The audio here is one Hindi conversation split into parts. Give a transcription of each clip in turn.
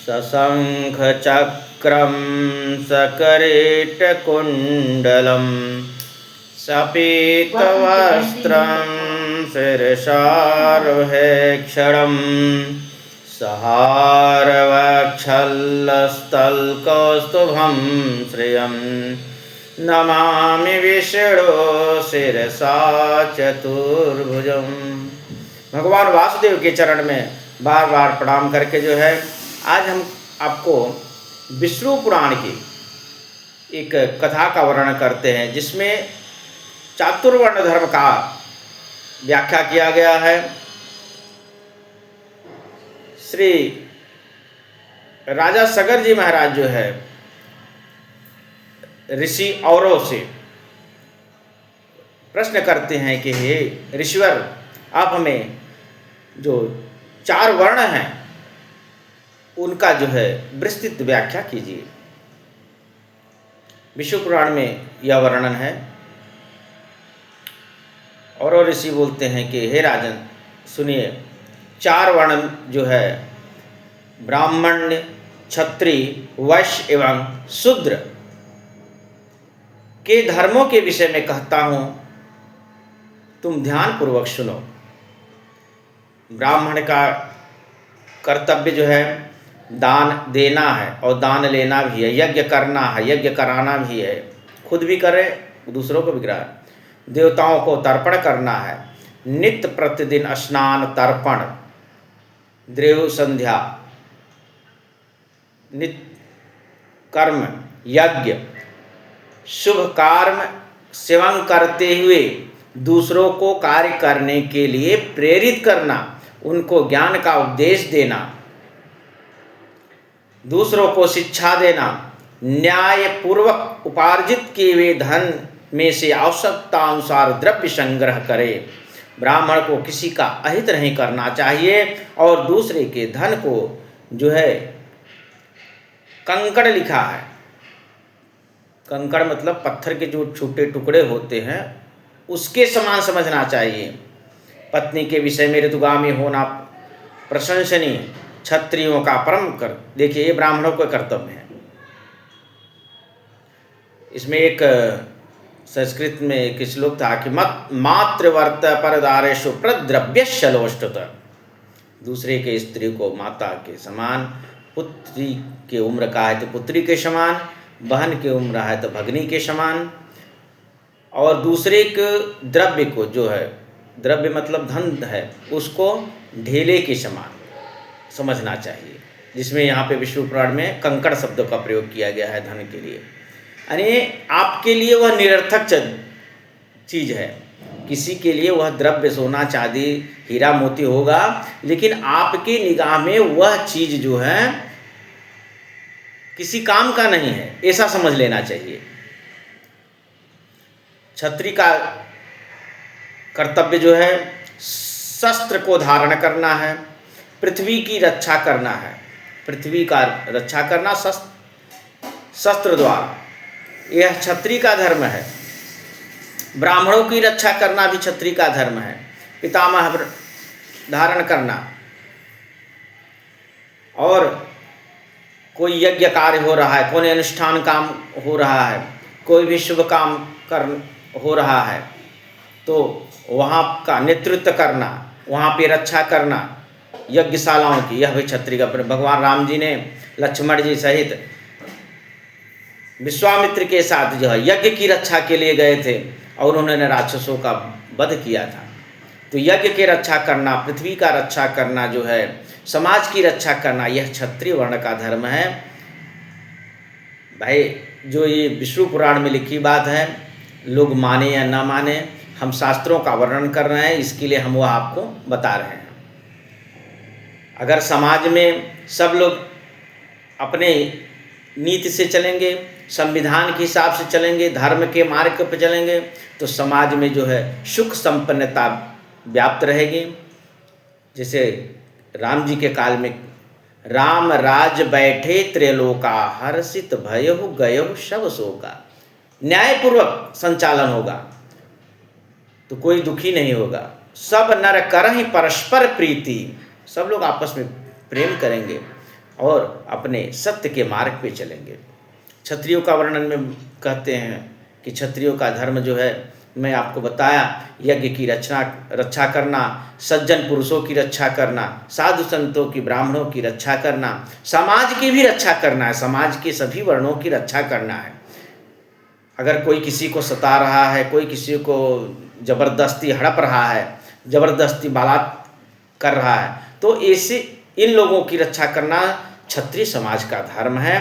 सशङ्खचक्रं सकरेटकुण्डलं सपीतवस्त्रं शिरसारोहे क्षणं सहारवक्षस्थलकौस्तुभं श्रियं नमामि विष्णु शिरसा चतुर्भुजं। भगवान वासुदेव के चरण में बार बार प्रणाम करके जो है आज हम आपको विष्णु पुराण की एक कथा का वर्णन करते हैं, जिसमें चातुर्वर्ण धर्म का व्याख्या किया गया है। श्री राजा सगर जी महाराज जो है ऋषि औरों से प्रश्न करते हैं कि हे ऋषिवर, आप हमें जो 4 वर्ण हैं उनका जो है विस्तृत व्याख्या कीजिए। विष्णु पुराण में यह वर्णन है। और ऋषि बोलते हैं कि हे राजन सुनिए, 4 वर्ण जो है ब्राह्मण, क्षत्रिय, वैश्य एवं शूद्र के धर्मों के विषय में कहता हूँ, तुम ध्यान पूर्वक सुनो। ब्राह्मण का कर्तव्य जो है दान देना है और दान लेना भी है, यज्ञ करना है, यज्ञ कराना भी है, खुद भी करे दूसरों को भी कराए, देवताओं को तर्पण करना है, नित्य प्रतिदिन स्नान, तर्पण, द्रेव संध्या, नित्य कर्म, यज्ञ, शुभ कर्म सेवन करते हुए दूसरों को कार्य करने के लिए प्रेरित करना, उनको ज्ञान का उपदेश देना, दूसरों को शिक्षा देना, न्याय पूर्वक उपार्जित किए हुए धन में से आवश्यकता अनुसार द्रव्य संग्रह करे। ब्राह्मण को किसी का अहित नहीं करना चाहिए और दूसरे के धन को जो है कंकड़ लिखा है। कंकड़ मतलब पत्थर के जो छोटे टुकड़े होते हैं उसके समान समझना चाहिए। पत्नी के विषय में ऋतुगामी होना प्रशंसनीय, क्षत्रियों का परम कर। देखिए ये ब्राह्मणों का कर्तव्य है। इसमें एक संस्कृत में एक श्लोक था कि मातृवर्त परदारेषु प्रद्रव्यश्चलोष्टुत। दूसरे के स्त्री को माता के समान, पुत्री के उम्र का है तो पुत्री के समान, बहन की उम्र है तो भगनी के समान, और दूसरे के द्रव्य को जो है, द्रव्य मतलब धन है, उसको ढेले के समान समझना चाहिए। जिसमें यहाँ पे विष्णु पुराण में कंकड़ शब्द का प्रयोग किया गया है धन के लिए। यानी आपके लिए वह निरर्थक चीज़ है, किसी के लिए वह द्रव्य सोना चांदी हीरा मोती होगा, लेकिन आपकी निगाह में वह चीज़ जो है किसी काम का नहीं है, ऐसा समझ लेना चाहिए। क्षत्रिय का कर्तव्य जो है शस्त्र को धारण करना है, पृथ्वी की रक्षा करना है। पृथ्वी का रक्षा करना शस्त्र द्वारा, यह क्षत्रिय का धर्म है। ब्राह्मणों की रक्षा करना भी क्षत्रिय का धर्म है। पितामह धारण करना, और कोई यज्ञ कार्य हो रहा है, कोई अनुष्ठान काम हो रहा है, कोई भी शुभ काम हो रहा है तो वहाँ का नेतृत्व करना, वहाँ पे रक्षा करना यज्ञशालाओं की, यह भी क्षत्रिय का। भगवान राम जी ने लक्ष्मण जी सहित विश्वामित्र के साथ जो है यज्ञ की रक्षा के लिए गए थे और उन्होंने राक्षसों का वध किया था। तो यज्ञ की रक्षा करना, पृथ्वी का रक्षा करना जो है, समाज की रक्षा करना, यह क्षत्रिय वर्ण का धर्म है। भाई जो ये विष्णु पुराण में लिखी बात है, लोग माने या ना माने, हम शास्त्रों का वर्णन कर रहे हैं, इसके लिए हम वह आपको बता रहे हैं। अगर समाज में सब लोग अपने नीति से चलेंगे, संविधान के हिसाब से चलेंगे, धर्म के मार्ग पर चलेंगे, तो समाज में जो है सुख संपन्नता व्याप्त रहेगी। जैसे राम जी के काल में राम राज बैठे त्रैलोका, हर्षित भयहु गयहु सब शोका। न्यायपूर्वक संचालन होगा तो कोई दुखी नहीं होगा। सब नर करहि परस्पर प्रीति, सब लोग आपस में प्रेम करेंगे और अपने सत्य के मार्ग पे चलेंगे। क्षत्रियों का वर्णन में कहते हैं कि क्षत्रियों का धर्म जो है, मैं आपको बताया, यज्ञ की रक्षा करना, सज्जन पुरुषों की रक्षा करना, साधु संतों की, ब्राह्मणों की रक्षा करना, समाज की भी रक्षा करना है, समाज के सभी वर्णों की रक्षा करना है। अगर कोई किसी को सता रहा है, कोई किसी को ज़बरदस्ती हड़प रहा है, ज़बरदस्ती बालात कर रहा है, तो ऐसे इन लोगों की रक्षा करना क्षत्रिय समाज का धर्म है,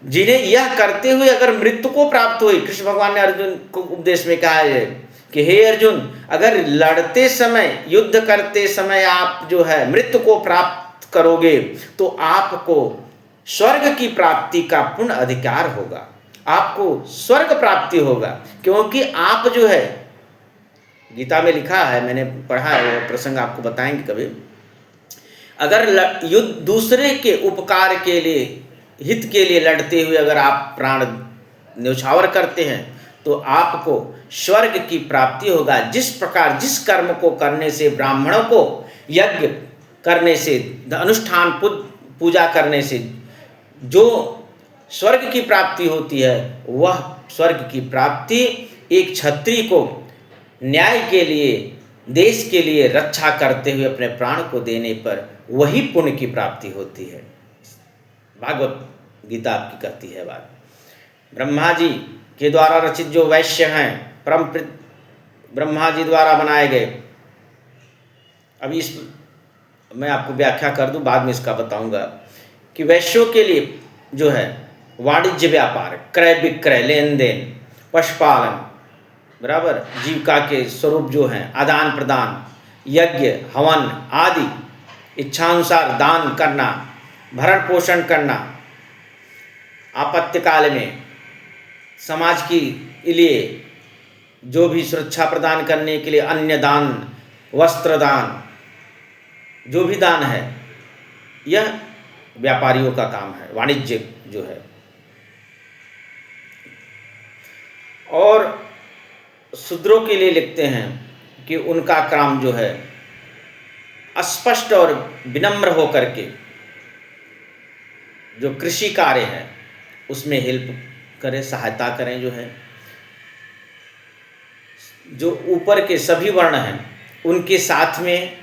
जिन्हें यह करते हुए अगर मृत्यु को प्राप्त हुई। कृष्ण भगवान ने अर्जुन को उपदेश में कहा है कि हे अर्जुन, अगर लड़ते समय, युद्ध करते समय आप जो है मृत्यु को प्राप्त करोगे तो आपको स्वर्ग की प्राप्ति का पूर्ण अधिकार होगा, आपको स्वर्ग प्राप्ति होगा। क्योंकि आप जो है, गीता में लिखा है, मैंने पढ़ा है, वो प्रसंग आपको बताएंगे कभी। अगर युद्ध दूसरे के उपकार के लिए, हित के लिए लड़ते हुए अगर आप प्राण न्यौछावर करते हैं तो आपको स्वर्ग की प्राप्ति होगा। जिस प्रकार, जिस कर्म को करने से, ब्राह्मणों को यज्ञ करने से, अनुष्ठान पूजा करने से जो स्वर्ग की प्राप्ति होती है, वह स्वर्ग की प्राप्ति एक क्षत्रिय को न्याय के लिए, देश के लिए रक्षा करते हुए अपने प्राण को देने पर वही पुण्य की प्राप्ति होती है। भागवत गीता आपकी कहती है बात। ब्रह्मा जी के द्वारा रचित जो वैश्य हैं, परम ब्रह्मा जी द्वारा बनाए गए, अभी इस मैं आपको व्याख्या कर दूं, बाद में इसका बताऊंगा कि वैश्यों के लिए जो है वाणिज्य व्यापार, क्रय विक्रय, लेन देन, पशुपालन, बराबर, जीविका के स्वरूप जो हैं, आदान प्रदान, यज्ञ हवन आदि, इच्छानुसार दान करना, भरण पोषण करना, आपत्तिकाल में समाज के लिए जो भी सुरक्षा प्रदान करने के लिए अन्न दान, वस्त्र दान, जो भी दान है, यह व्यापारियों का काम है, वाणिज्य जो है। और शूद्रों के लिए लिखते हैं कि उनका काम जो है स्पष्ट और विनम्र होकर के जो कृषि कार्य है उसमें हेल्प करें, सहायता करें, जो है जो ऊपर के सभी वर्ण हैं उनके साथ में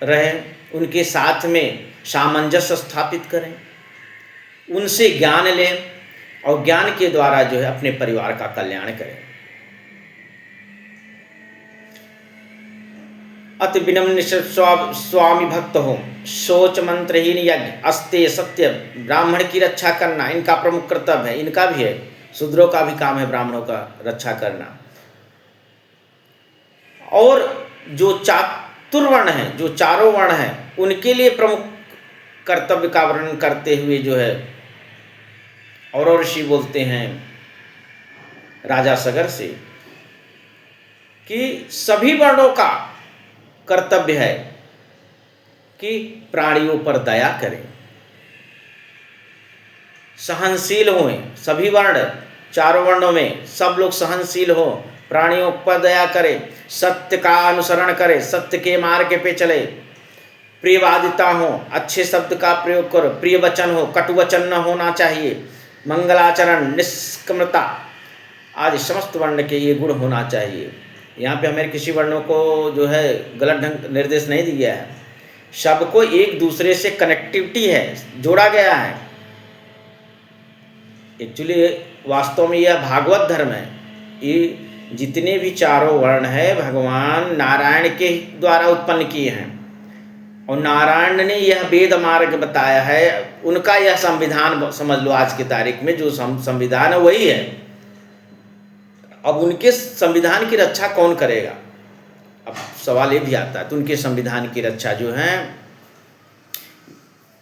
रहें, उनके साथ में सामंजस्य स्थापित करें, उनसे ज्ञान लें और ज्ञान के द्वारा जो है अपने परिवार का कल्याण करें। अति विनम्र स्वामी भक्त हो, सोच मंत्रहीन यज्ञ, अस्तेय सत्य, ब्राह्मण की रक्षा करना इनका प्रमुख कर्तव्य है, इनका भी है, शूद्रों का भी काम है ब्राह्मणों का रक्षा करना। और जो चातुर्वर्ण हैं, जो चारों वर्ण हैं, उनके लिए प्रमुख कर्तव्य का वर्णन करते हुए जो है और ऋषि बोलते हैं राजा सगर से कि सभी वर्णों का कर्तव्य है कि प्राणियों पर दया करें, सहनशील हों। सभी वर्ण, चारों वर्णों में सब लोग सहनशील हो, प्राणियों पर दया करें, सत्य का अनुसरण करें, सत्य के मार्ग पे चले, प्रियवादिता हो, अच्छे शब्द का प्रयोग करो, प्रिय वचन हो, कटु वचन न होना चाहिए, मंगलाचरण, निष्कमता आदि समस्त वर्ण के ये गुण होना चाहिए। यहाँ पे हमें किसी वर्णों को जो है गलत ढंग निर्देश नहीं दिया है, सबको एक दूसरे से कनेक्टिविटी है, जोड़ा गया है। एक्चुअली वास्तव में यह भागवत धर्म है। ये जितने भी चारों वर्ण है भगवान नारायण के द्वारा उत्पन्न किए हैं और नारायण ने यह वेद मार्ग बताया है, उनका यह संविधान समझ लो। आज की तारीख में जो संविधान है वही है। अब उनके संविधान की रक्षा कौन करेगा, अब सवाल ये भी आता है। तो उनके संविधान की रक्षा जो है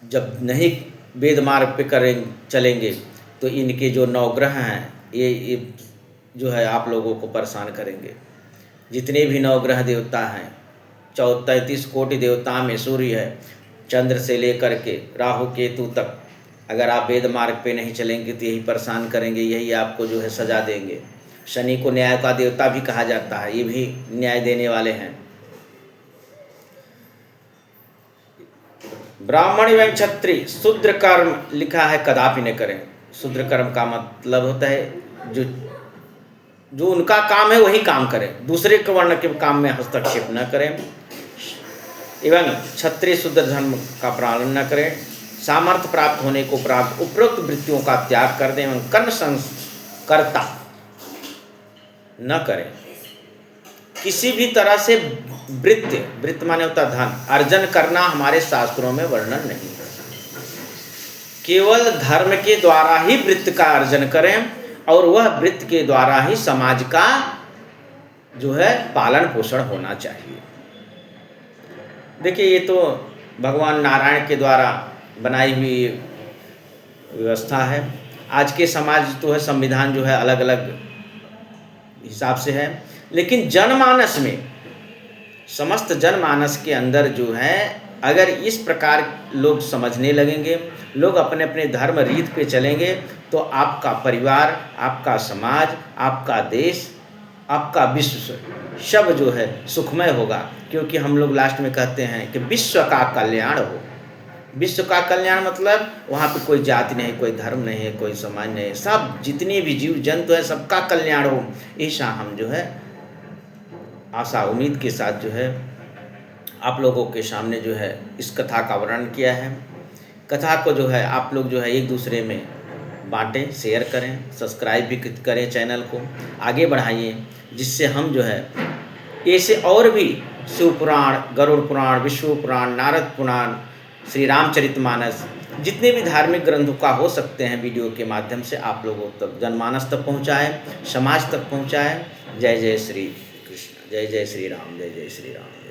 जब नहीं वेद मार्ग पे चलेंगे तो इनके जो नवग्रह हैं ये जो है आप लोगों को परेशान करेंगे। जितने भी नवग्रह देवता हैं, 33 कोटि देवता में सूर्य है, चंद्र से लेकर के राहु केतु तक, अगर आप वेद मार्ग पे नहीं चलेंगे तो यही परेशान करेंगे, यही आपको जो है सजा देंगे। शनि को न्याय का देवता भी कहा जाता है, ये भी न्याय देने वाले हैं। ब्राह्मण एवं क्षत्रिय शूद्र कर्म लिखा है कदापि न करें। शूद्र कर्म का मतलब होता है जो उनका काम है वही काम करें, दूसरे के वर्ण के काम में हस्तक्षेप न करें। एवं क्षत्रिय शूद्र धर्म का पालन न करें। सामर्थ्य प्राप्त होने को प्राप्त उपरोक्त वृत्तियों का त्याग कर दें एवं कर्म संस्कर्ता न करें। किसी भी तरह से वृत्त माने होता धन अर्जन करना हमारे शास्त्रों में वर्णन नहीं है। केवल धर्म के द्वारा ही वृत्त का अर्जन करें और वह वृत्त के द्वारा ही समाज का जो है पालन पोषण होना चाहिए। देखिए, ये तो भगवान नारायण के द्वारा बनाई हुई व्यवस्था है। आज के समाज तो है संविधान जो है अलग अलग हिसाब से है, लेकिन जनमानस में, समस्त जनमानस के अंदर जो है अगर इस प्रकार लोग समझने लगेंगे, लोग अपने अपने धर्म रीत पे चलेंगे, तो आपका परिवार, आपका समाज, आपका देश, आपका विश्व सब जो है सुखमय होगा। क्योंकि हम लोग लास्ट में कहते हैं कि विश्व का कल्याण हो। विश्व का कल्याण मतलब वहाँ पे कोई जाति नहीं, कोई धर्म नहीं है, कोई समाज नहीं है, सब जितने भी जीव जंतु है सबका कल्याण हो। ऐसा हम जो है आशा उम्मीद के साथ जो है आप लोगों के सामने जो है इस कथा का वर्णन किया है। कथा को जो है आप लोग जो है एक दूसरे में बांटें, शेयर करें, सब्सक्राइब भी करें, चैनल को आगे बढ़ाइए, जिससे हम जो है ऐसे और भी शिव पुराण, गरुड़ पुराण, विष्णु पुराण, नारद पुराण, श्री रामचरितमानस, जितने भी धार्मिक ग्रंथों का हो सकते हैं वीडियो के माध्यम से आप लोगों तक, जनमानस तक पहुँचाएँ, समाज तक पहुँचाएँ। जय जय श्री कृष्ण, जय जय श्री राम, जय जय श्री राम।